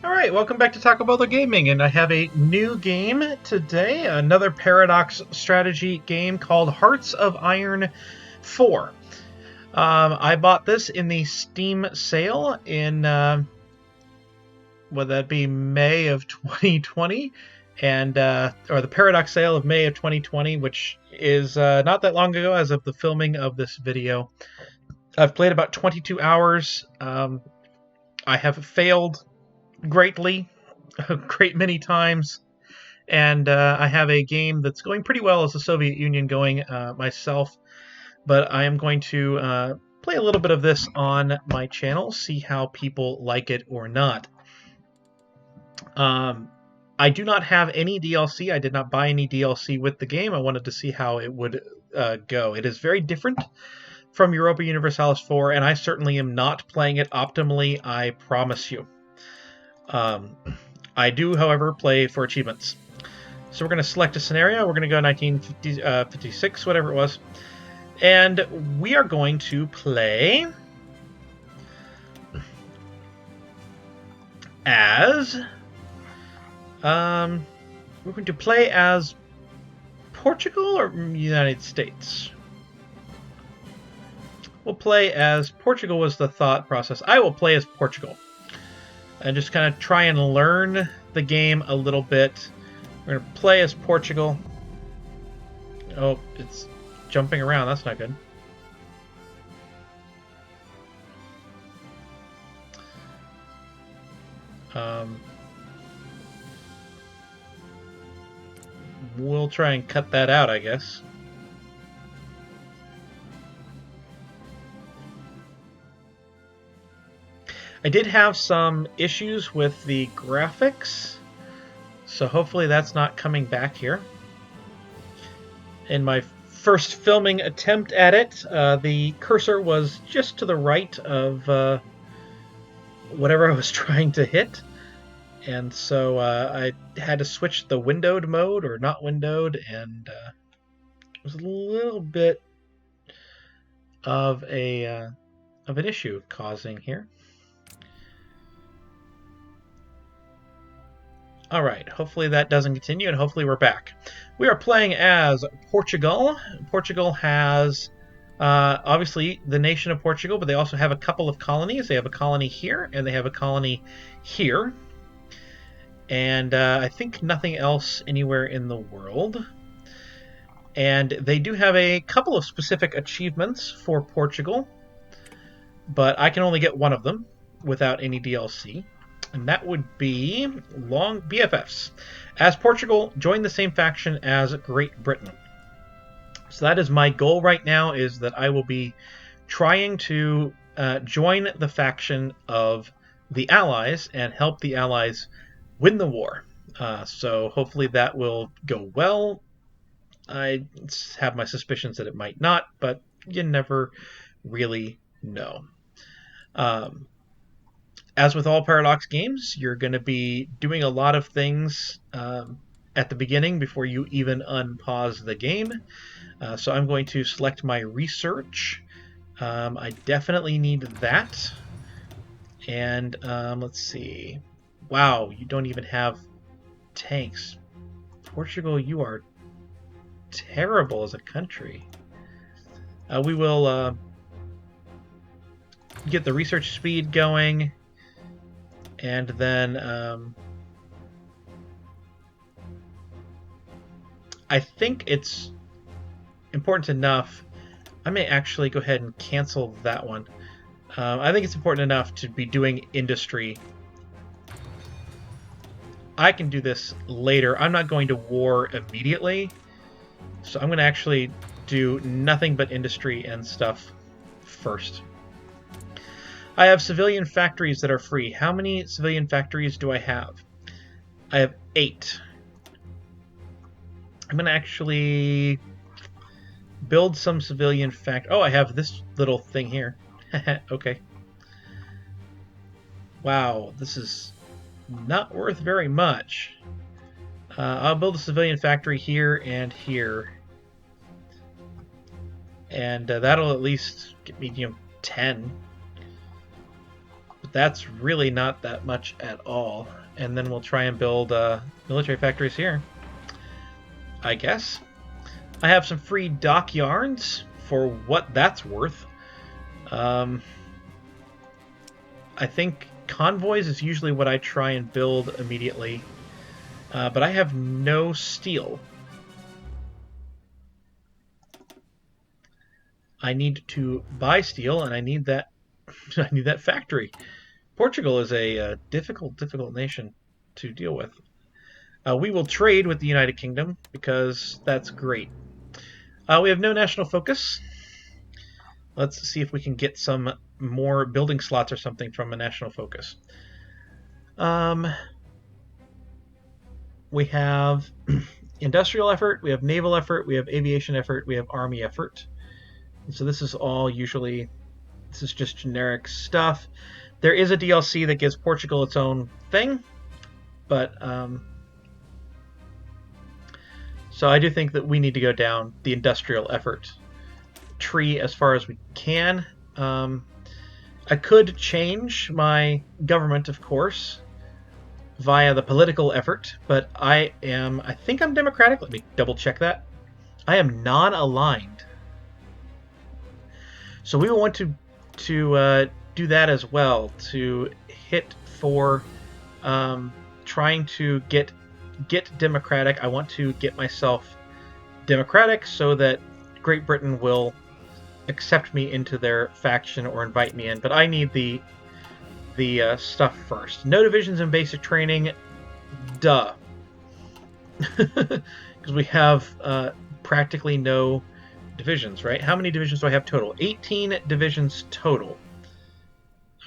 Alright, welcome back to Taco Bell Gaming, and I have a new game today, another Paradox strategy game called Hearts of Iron 4. I bought this in the Steam sale in, would that be May of 2020? And, or the Paradox sale of May of 2020, which is not that long ago as of the filming of this video. I've played about 22 hours. I have failed greatly, a great many times, and I have a game that's going pretty well as the Soviet Union going myself, but I am going to play a little bit of this on my channel, see how people like it or not. I do not have any DLC. I did not buy any DLC with the game. I wanted to see how it would go. It is very different from Europa Universalis 4, and I certainly am not playing it optimally, I promise you. I do, however, play for achievements. So we're going to select a scenario. We're going to go 1956, whatever it was. And we are going to play as... we're going to play as Portugal or United States? We'll play as Portugal was the thought process. I will play as Portugal. And just kind of try and learn the game a little bit. We're going to play as Portugal. Oh, it's jumping around. That's not good. We'll try and cut that out, I guess. I did have some issues with the graphics, so hopefully that's not coming back here. In my first filming attempt at it, the cursor was just to the right of whatever I was trying to hit, and so I had to switch the windowed mode, or not windowed, and it was a little bit of an issue causing here. Alright, hopefully that doesn't continue, and hopefully we're back. We are playing as Portugal. Portugal has, obviously, the nation of Portugal, but they also have a couple of colonies. They have a colony here, and they have a colony here. And I think nothing else anywhere in the world. And they do have a couple of specific achievements for Portugal, but I can only get one of them without any DLC. And that would be long BFFs. As Portugal, join the same faction as Great Britain. So that is my goal right now, is that I will be trying to join the faction of the Allies and help the Allies win the war. So hopefully that will go well. I have my suspicions that it might not, but you never really know. As with all Paradox games, you're going to be doing a lot of things at the beginning before you even unpause the game. So I'm going to select my research. I definitely need that. And let's see. Wow, you don't even have tanks. Portugal, you are terrible as a country. We will get the research speed going. And then I think it's important enough. I may actually go ahead and cancel that one. I think it's important enough to be doing industry. I can do this later. I'm not going to war immediately. So I'm going to actually do nothing but industry and stuff first. I have civilian factories that are free. How many civilian factories do I have? I have 8. I'm going to actually build some civilian factories. Oh, I have this little thing here. Okay. Wow, this is not worth very much. I'll build a civilian factory here and here. And that'll at least get me, 10. That's really not that much at all. And then we'll try and build military factories here, I guess. I have some free dockyards for what that's worth. I think convoys is usually what I try and build immediately. But I have no steel. I need to buy steel, and I need that. I need that factory. Portugal is a difficult nation to deal with. We will trade with the United Kingdom because that's great. We have no national focus. Let's see if we can get some more building slots or something from a national focus. We have industrial effort, we have naval effort, we have aviation effort, we have army effort. And so this is all usually, this is just generic stuff. There is a DLC that gives Portugal its own thing, but so I do think that we need to go down the industrial effort tree as far as we can. I could change my government, of course, via the political effort, but I think I'm democratic. Let me double check that. I am non-aligned. So we will want to do that as well, to hit for trying to get democratic. I want to get myself democratic so that Great Britain will accept me into their faction or invite me in. But I need the stuff first. No divisions in basic training. Duh. Because we have practically no divisions, right? How many divisions do I have total? 18 divisions total.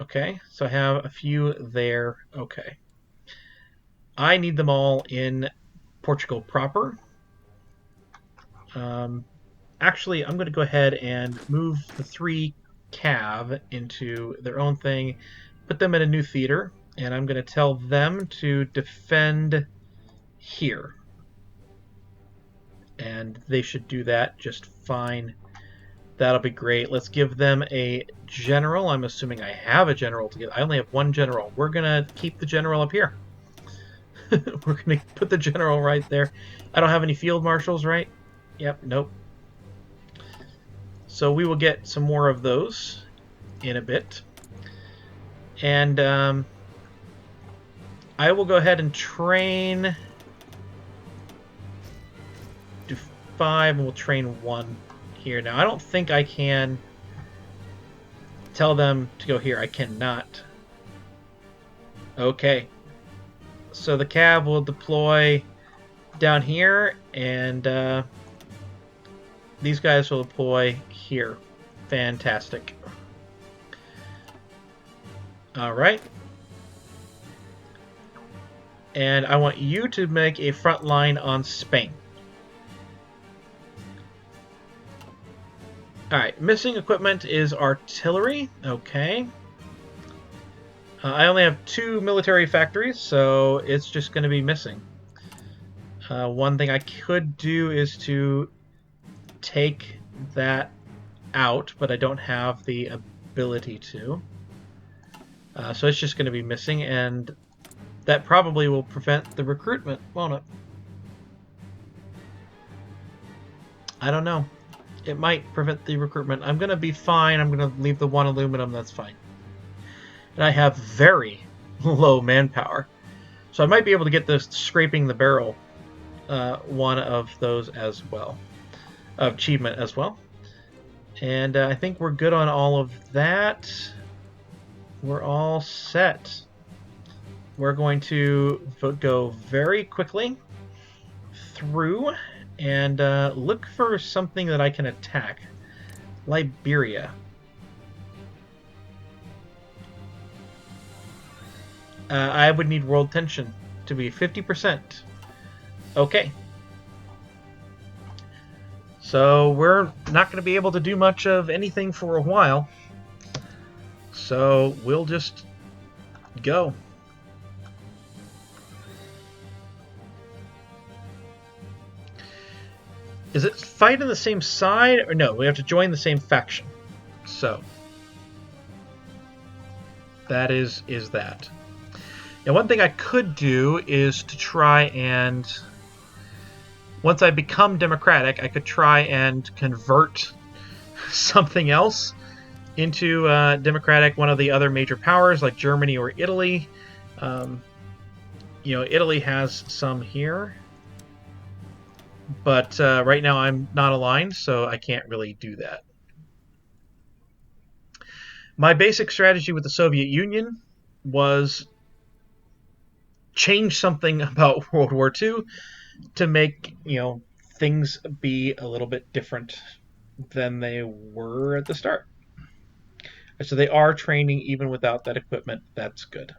Okay, so I have a few there. Okay. I need them all in Portugal proper. Actually, I'm going to go ahead and move the 3 cav into their own thing, put them in a new theater, and I'm going to tell them to defend here. And they should do that just fine. That'll be great. Let's give them a general. I'm assuming I have a general to get. I only have one general. We're going to keep the general up here. We're going to put the general right there. I don't have any field marshals, right? Yep, nope. So we will get some more of those in a bit. And I will go ahead and train. Do 5, and we'll train 1 here. Now, I don't think I can tell them to go here. I cannot. Okay. So the cav will deploy down here, and these guys will deploy here. Fantastic. Alright. And I want you to make a front line on Spain. Alright, missing equipment is artillery. Okay. I only have 2 military factories, so it's just going to be missing. One thing I could do is to take that out, but I don't have the ability to. So it's just going to be missing, and that probably will prevent the recruitment, won't it? I don't know. It might prevent the recruitment. I'm going to be fine. I'm going to leave the 1 aluminum. That's fine. And I have very low manpower. So I might be able to get this scraping the barrel one of those as well. Achievement as well. And I think we're good on all of that. We're all set. We're going to go very quickly through and look for something that I can attack. Liberia. I would need world tension to be 50%. Okay. So we're not going to be able to do much of anything for a while. So we'll just go. Is it fight on the same side? Or no, we have to join the same faction. So that is that. Now, one thing I could do is to try and, once I become democratic, I could try and convert something else into democratic, one of the other major powers like Germany or Italy. Italy has some here, but right now I'm not aligned, so I can't really do that. My basic strategy with the Soviet Union was change something about World War II to make things be a little bit different than they were at the start. So they are training even without that equipment. That's good.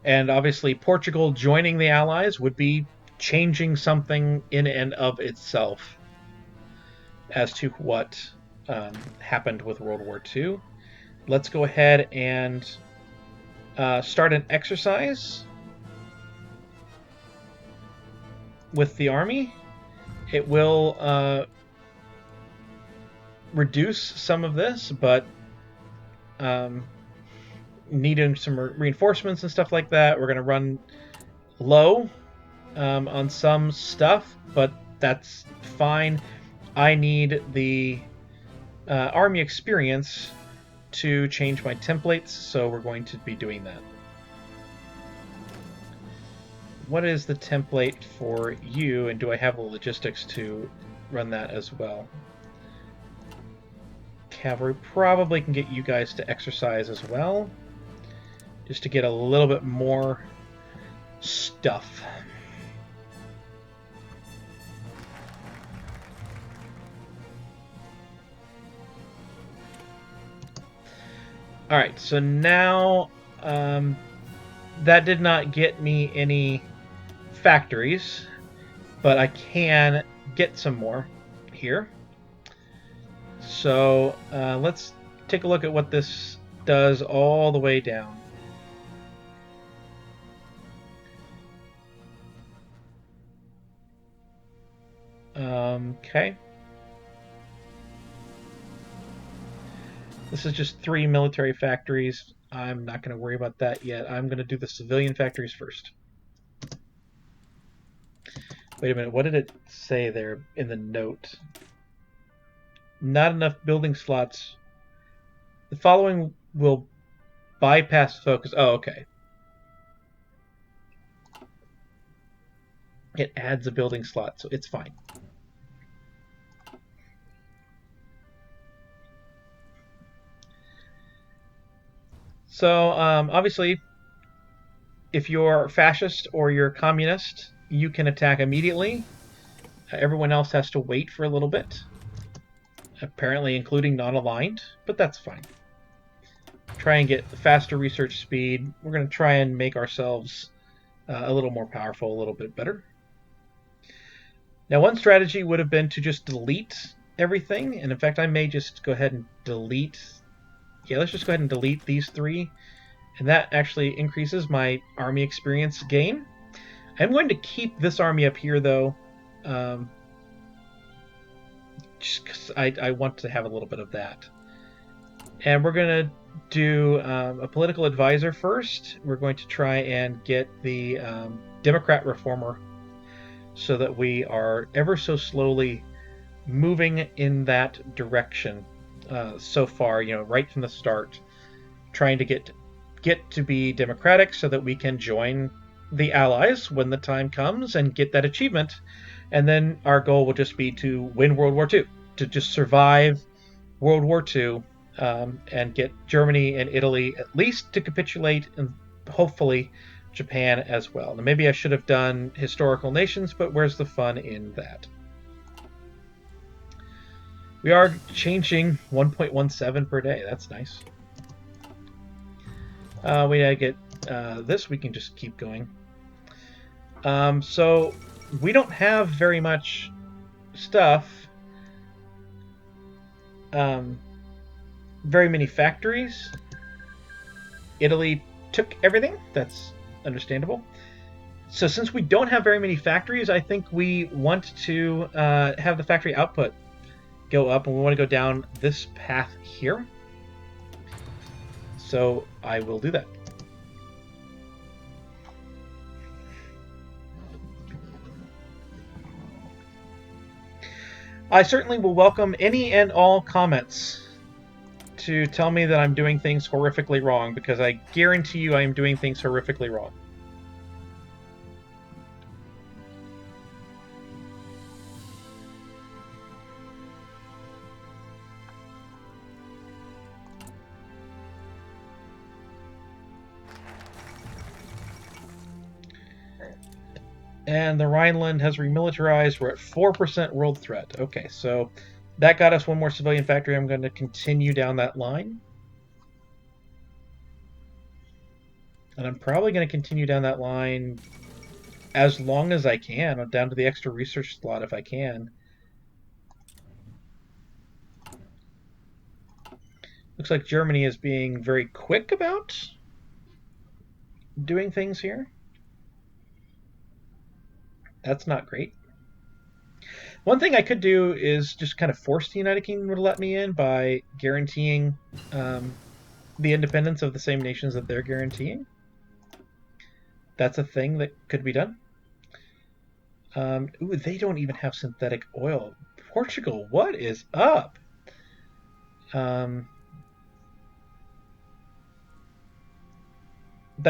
And obviously, Portugal joining the Allies would be changing something in and of itself as to what happened with World War II. Let's go ahead and start an exercise with the army. It will reduce some of this, but needing some reinforcements and stuff like that. We're going to run low on some stuff, but that's fine. I need the army experience to change my templates, so we're going to be doing that. What is the template for you, and do I have the logistics to run that as well? Cavalry probably can get you guys to exercise as well, just to get a little bit more stuff. Alright, so now that did not get me any factories, but I can get some more here. So let's take a look at what this does all the way down. Okay. This is just 3 military factories. I'm not going to worry about that yet. I'm going to do the civilian factories first. Wait a minute, what did it say there in the note? Not enough building slots. The following will bypass focus. Oh, okay. It adds a building slot, so it's fine. So, obviously, if you're fascist or you're communist, you can attack immediately. Everyone else has to wait for a little bit. Apparently including non-aligned, but that's fine. Try and get faster research speed. We're going to try and make ourselves a little more powerful, a little bit better. Now, one strategy would have been to just delete everything, and in fact, I may just go ahead and delete... Yeah, let's just go ahead and delete these 3, and that actually increases my army experience gain. I'm going to keep this army up here, though, just because I want to have a little bit of that. And we're going to do a political advisor first. We're going to try and get the Democrat reformer so that we are ever so slowly moving in that direction so far, right from the start, trying to get to be democratic so that we can join the Allies when the time comes and get that achievement. And then our goal will just be to win World War II, to just survive World War II and get Germany and Italy at least to capitulate, and hopefully Japan as well. Now, maybe I should have done historical nations, but where's the fun in that? We are changing 1.17 per day. That's nice. We gotta get this. We can just keep going. So we don't have very much stuff. very many factories. Italy took everything. That's understandable. So since we don't have very many factories, I think we want to have the factory output go up, and we want to go down this path here. So I will do that. I certainly will welcome any and all comments to tell me that I'm doing things horrifically wrong, because I guarantee you I am doing things horrifically wrong. And the Rhineland has remilitarized. We're at 4% world threat. Okay, so that got us one more civilian factory. I'm going to continue down that line. And I'm probably going to continue down that line as long as I can, down to the extra research slot if I can. Looks like Germany is being very quick about doing things here. That's not great. One thing I could do is just kind of force the United Kingdom to let me in by guaranteeing the independence of the same nations that they're guaranteeing. That's a thing that could be done. Ooh, they don't even have synthetic oil. Portugal, what is up? That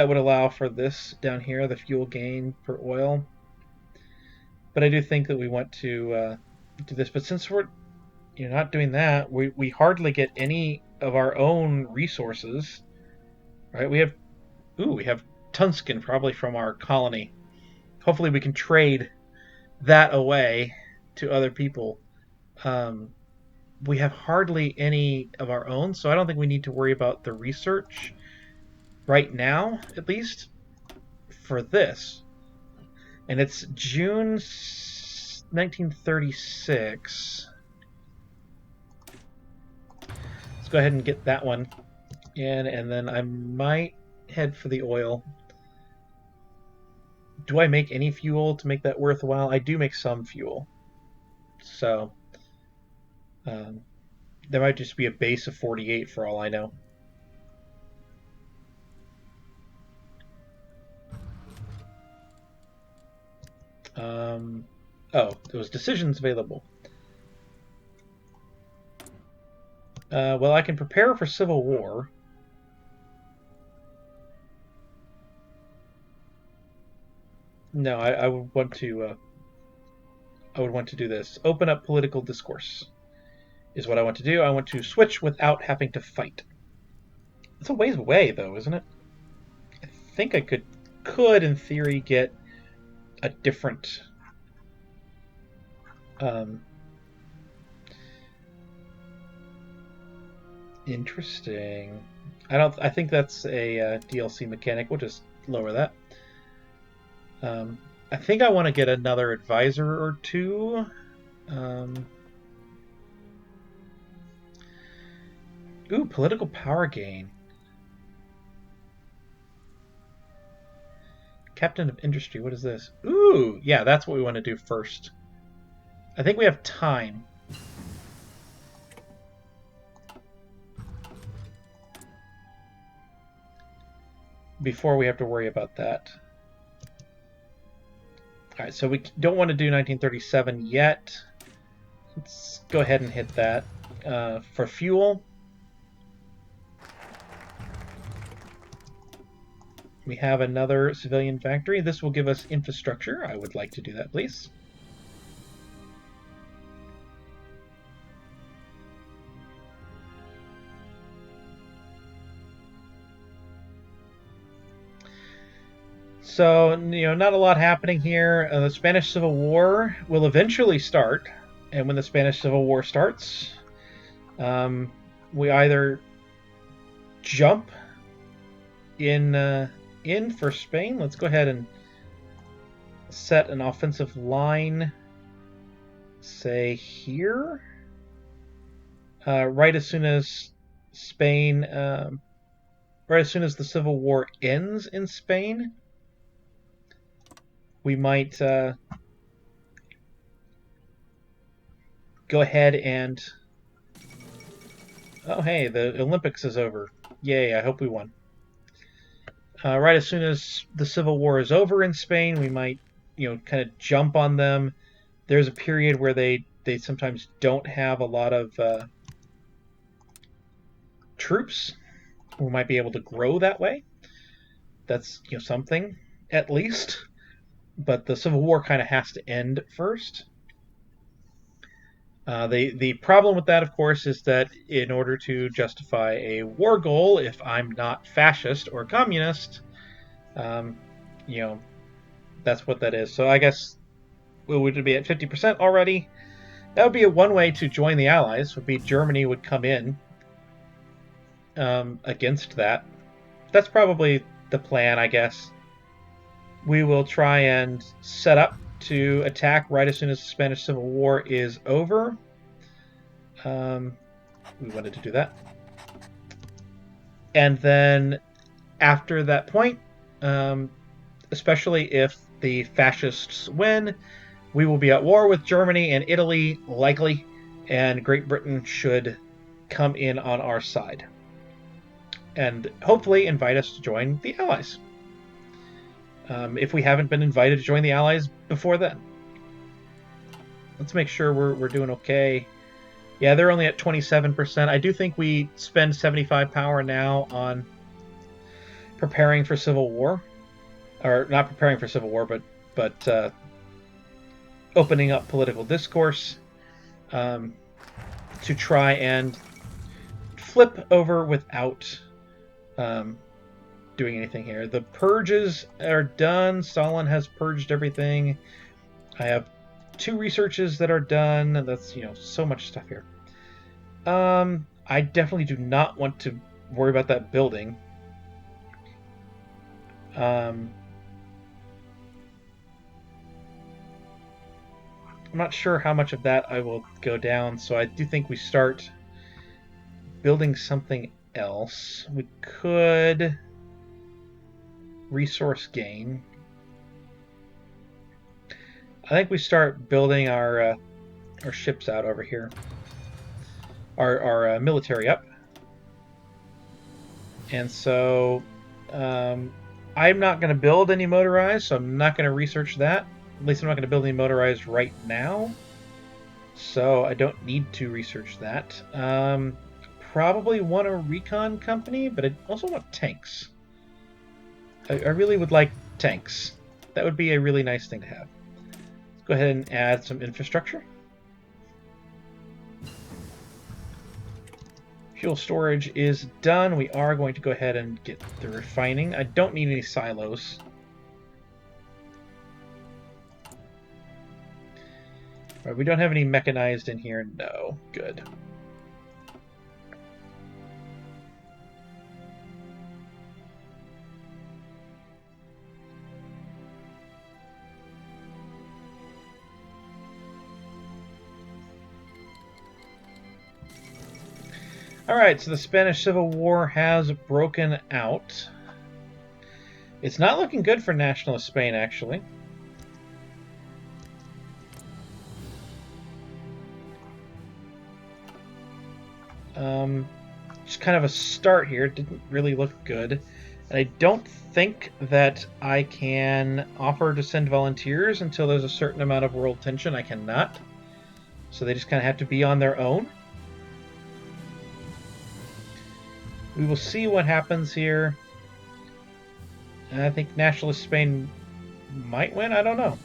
would allow for this down here, the fuel gain for oil. But I do think that we want to do this. But since we're not doing that, we hardly get any of our own resources, right? We have tungsten probably from our colony. Hopefully we can trade that away to other people. We have hardly any of our own, so I don't think we need to worry about the research right now, at least for this. And it's June 1936. Let's go ahead and get that one in, and then I might head for the oil. Do I make any fuel to make that worthwhile? I do make some fuel. So there might just be a base of 48 for all I know. Oh, there was decisions available. Well, I can prepare for civil war. No, I would want to. I would want to do this. Open up political discourse is what I want to do. I want to switch without having to fight. It's a ways away, though, isn't it? I think I could in theory, get a different. Interesting. I think that's a DLC mechanic. We'll just lower that. I think I want to get another advisor or two. Ooh, political power gain. Captain of Industry, what is this? Ooh, yeah, that's what we want to do first. I think we have time. Before we have to worry about that. Alright, so we don't want to do 1937 yet. Let's go ahead and hit that. For fuel, we have another civilian factory. This will give us infrastructure. I would like to do that, please. So, not a lot happening here. The Spanish Civil War will eventually start. And when the Spanish Civil War starts, we either jump in for Spain. Let's go ahead and set an offensive line, say here. Right as soon as Spain, right as soon as the Civil War ends in Spain, we might go ahead and... Oh, hey, the Olympics is over. Yay, I hope we won. Right as soon as the Civil War is over in Spain, we might, kind of jump on them. There's a period where they sometimes don't have a lot of troops. We might be able to grow that way. That's something at least. But the Civil War kind of has to end first. The problem with that, of course, is that in order to justify a war goal, if I'm not fascist or communist, that's what that is. So I guess we would be at 50% already. That would be one way to join the Allies. Would be Germany would come in against that. That's probably the plan, I guess. We will try and set up to attack right as soon as the Spanish Civil War is over. We wanted to do that. And then after that point, especially if the fascists win, we will be at war with Germany and Italy, likely, and Great Britain should come in on our side. And hopefully invite us to join the Allies. If we haven't been invited to join the Allies before then. Let's make sure we're doing okay. Yeah, they're only at 27%. I do think we spend 75 power now on preparing for civil war. Or not preparing for civil war, but opening up political discourse to try and flip over without doing anything here. The purges are done. Stalin has purged everything. I have 2 researches that are done. That's, so much stuff here. I definitely do not want to worry about that building. I'm not sure how much of that I will go down, so I do think we start building something else. We could resource gain. I think we start building our ships out over here. Our military up. And so I'm not going to build any motorized, so I'm not going to research that. At least I'm not going to build any motorized right now. So I don't need to research that. Probably want a recon company, but I also want tanks. I really would like tanks. That would be a really nice thing to have. Let's go ahead and add some infrastructure. Fuel storage is done. We are going to go ahead and get the refining. I don't need any silos. All right, we don't have any mechanized in here. No. Good. Alright, so the Spanish Civil War has broken out. It's not looking good for nationalist Spain, actually. Just kind of a start here. Didn't really look good. And I don't think that I can offer to send volunteers until there's a certain amount of world tension. I cannot. So they just kind of have to be on their own. We will see what happens here. And I think nationalist Spain might win. I don't know.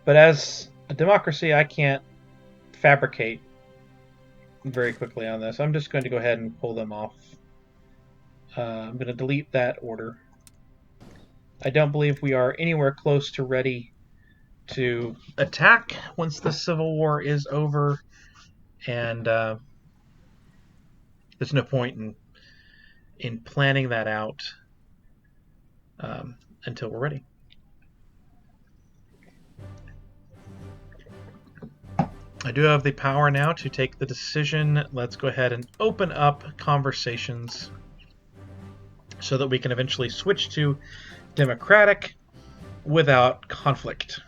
But as a democracy, I can't fabricate very quickly on this. I'm just going to go ahead and pull them off. I'm going to delete that order. I don't believe we are anywhere close to ready to attack once the Civil War is over. and there's no point in planning that out until we're ready. I do have the power now to take the decision. Let's go ahead and open up conversations so that we can eventually switch to democratic without conflict.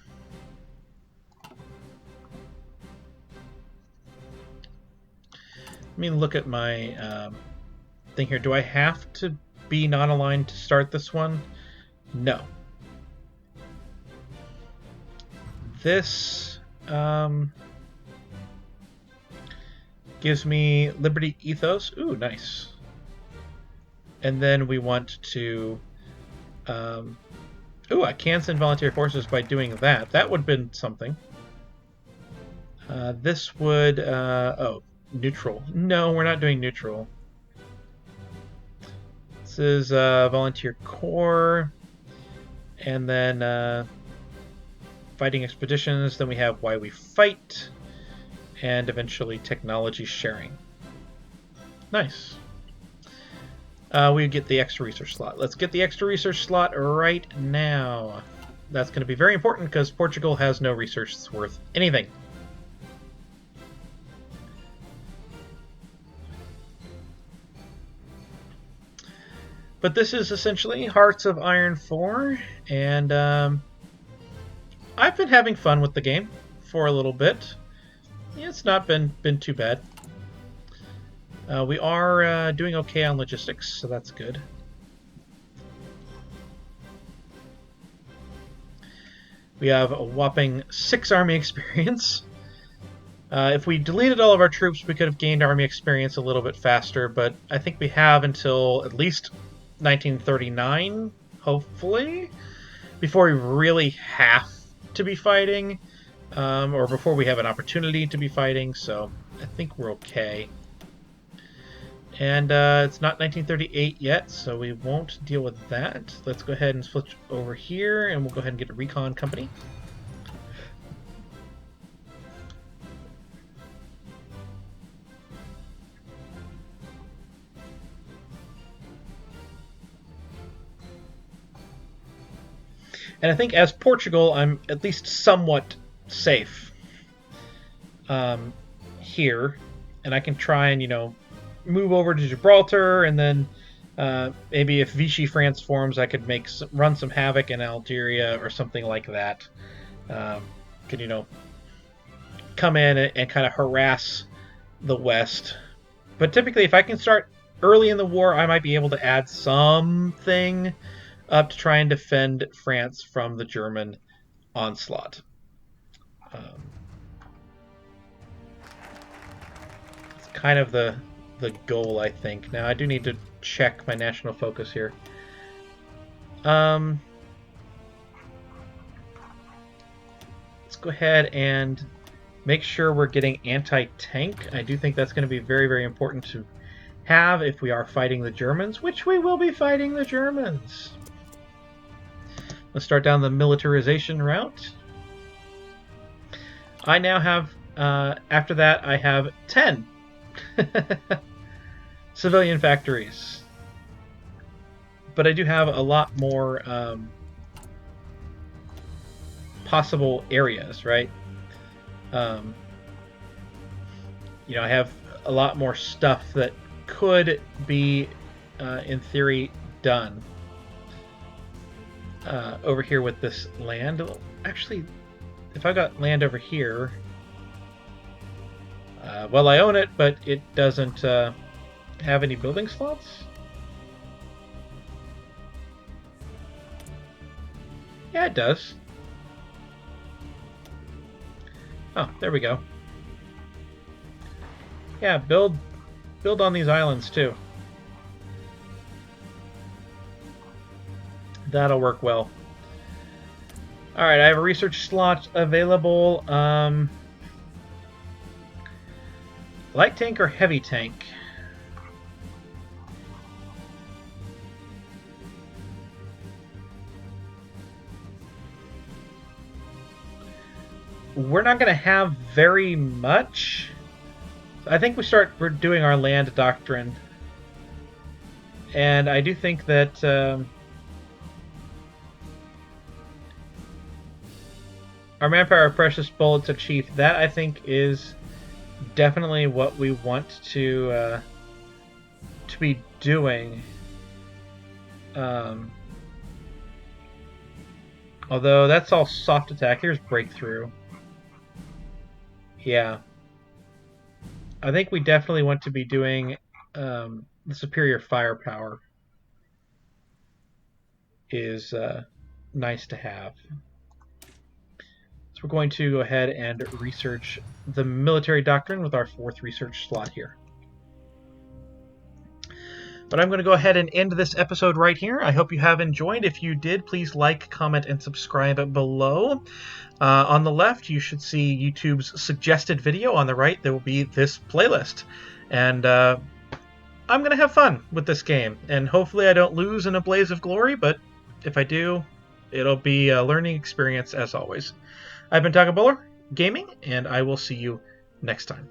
Let me look at my thing here. Do I have to be non-aligned to start this one? No. This gives me Liberty Ethos. Ooh, nice. And then we want to... ooh, I can send volunteer forces by doing that. That would have been something. This would... oh, neutral. No, we're not doing neutral. This is volunteer corps. And then fighting expeditions. Then we have why we fight. And eventually technology sharing. Nice. We get the extra research slot. Let's get the extra research slot right now. That's going to be very important because Portugal has no research that's worth anything. But this is essentially Hearts of Iron 4, and I've been having fun with the game for a little bit. Yeah, it's not been too bad. We are doing okay on logistics, so that's good. We have a whopping 6 army experience. If we deleted all of our troops, we could have gained army experience a little bit faster, but I think we have until at least 1939, hopefully, before we really have to be fighting, or before we have an opportunity to be fighting, so I think we're okay. And it's not 1938 yet, so we won't deal with that. Let's go ahead and switch over here, and we'll go ahead and get a recon company. And I think as Portugal, I'm at least somewhat safe here. And I can try and, you know, move over to Gibraltar, and then maybe if Vichy France forms, I could run some havoc in Algeria or something like that. Could, you know, come in and kind of harass the West. But typically, if I can start early in the war, I might be able to add something up to try and defend France from the German onslaught. It's kind of the goal, I think. Now, I do need to check my national focus here. Let's go ahead and make sure we're getting anti-tank. I do think that's going to be very, very important to have if we are fighting the Germans, which we will be fighting the Germans. Let's start down the militarization route. I now have, after that, I have 10 civilian factories. But I do have a lot more possible areas, right? You know, I have a lot more stuff that could be, in theory, done. Over here with this land. Actually, if I got land over here, well, I own it, but it doesn't have any building slots. Yeah, it does. Oh, there we go. Yeah, build on these islands too. That'll work well. Alright, I have a research slot available. Light tank or heavy tank? We're not going to have very much I think we're doing our land doctrine, and I do think that our manpower, precious bullets, achieve that. I think is definitely what we want to be doing. Although that's all soft attack. Here's breakthrough. Yeah. I think we definitely want to be doing the superior firepower is nice to have. So we're going to go ahead and research the military doctrine with our 4th research slot here. But I'm going to go ahead and end this episode right here. I hope you have enjoyed. If you did, please like, comment, and subscribe below. On the left, you should see YouTube's suggested video. On the right, there will be this playlist. And I'm going to have fun with this game. And hopefully I don't lose in a blaze of glory, but if I do, it'll be a learning experience as always. I've been Taco Bowler Gaming, and I will see you next time.